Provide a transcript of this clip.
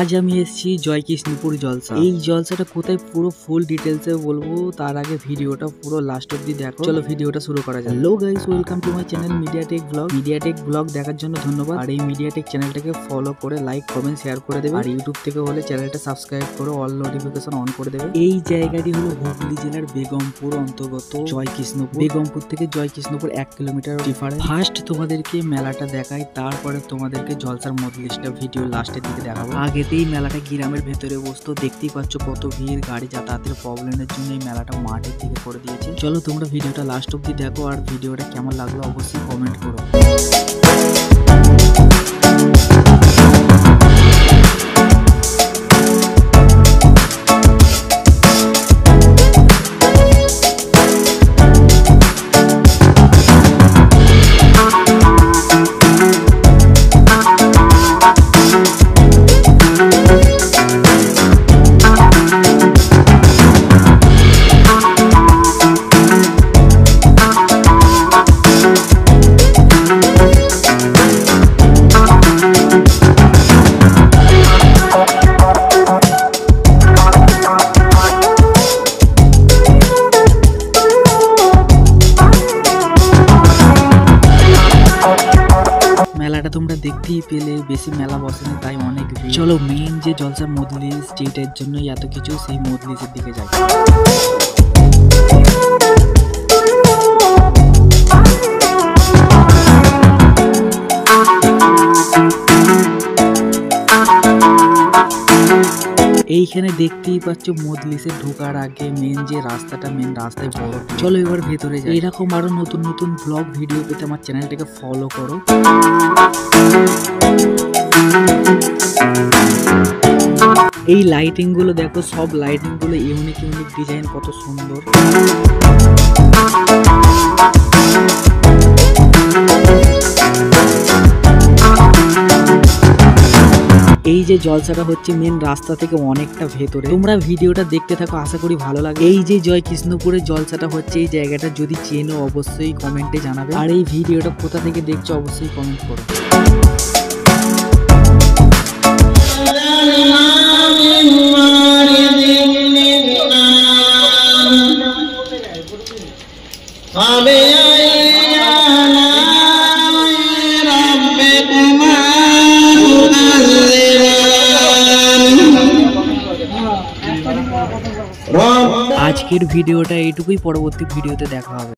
আজ আমি এসেছি জয়কৃষ্ণপুর জলসা। এই জলসাটা কোথায় পুরো ফুল ডিটেলসে বলবো, তার আগে ভিডিওটা পুরো লাস্ট অব্দি দেখো। চলো ভিডিওটা শুরু করা যায়। Hello guys, welcome to my channel MediaTek blog. MediaTek blog দেখার জন্য ধন্যবাদ। আর এই মিডিয়াটেক চ্যানেলটাকে ফলো করে লাইক কমেন্ট শেয়ার করে দেবে। আর ইউটিউব থেকে হলে চ্যানেলটা সাবস্ক্রাইব করে অল নোটিফিকেশন অন করে দেবে। এই জায়গাটি হলো হুগলি জেলার বেগমপুর অন্তর্গত জয়কৃষ্ণপুর। বেগমপুর থেকে জয়কৃষ্ণপুর 1 কিলোমিটার ডিফারেন্স। ফার্স্ট তোমাদেরকে মেলাটা দেখাই, তারপরে তোমাদেরকে জলসার মজলিসটা ভিডিও লাস্টের দিকে দেখাবো। আগেতেই মেলাটা গ্রামের ভেতরে বসতো, দেখতেই পাচ্ছ কত ভিড়, গাড়ি যাতায়াতের প্রবলেমের জন্য এই মেলাটা মাঠের দিকে করে দিয়েছে। চলো তোমরা ভিডিওটা লাস্ট অব্দি দেখো, আর ভিডিওটা কেমন লাগলো অবশ্যই কমেন্ট করো। মেলাটা তোমরা দেখতেই পেলে, বেশি মেলা বসেনি তাই অনেক ভিড়। চলো মেইন যে জলসার মজলিস, যেটার জন্য এত কিছু, সেই মজলিসের দিকে যাই। এইখানে দেখতেই পাচ্ছ মজলিসে ঢোকার আগে মেন যে রাস্তাটা, মেন রাস্তায় বড়। চলো এবার ভেতরে যাই। এরকম আরো নতুন নতুন ব্লগ ভিডিও পেতে আমার চ্যানেলটাকে ফলো করো। এই লাইটিং গুলো দেখো, সব লাইটিং গুলো ইউনিক ইউনিক ডিজাইন, কত সুন্দর। এই যে জলসাটা হচ্ছে মেন রাস্তা থেকে অনেকটা ভেতরে। তোমরা ভিডিওটা দেখতে থাকো, আশা করি ভালো লাগে। এই যে জয়কৃষ্ণপুরের জলসাটা হচ্ছে, এই জায়গাটা যদি চেনো অবশ্যই কমেন্টে জানাবে। আর এই ভিডিওটা কোথা থেকে দেখছো অবশ্যই কমেন্ট করো। আজকের ভিডিওটা এইটুকুই, পরবর্তী ভিডিওতে দেখা হবে।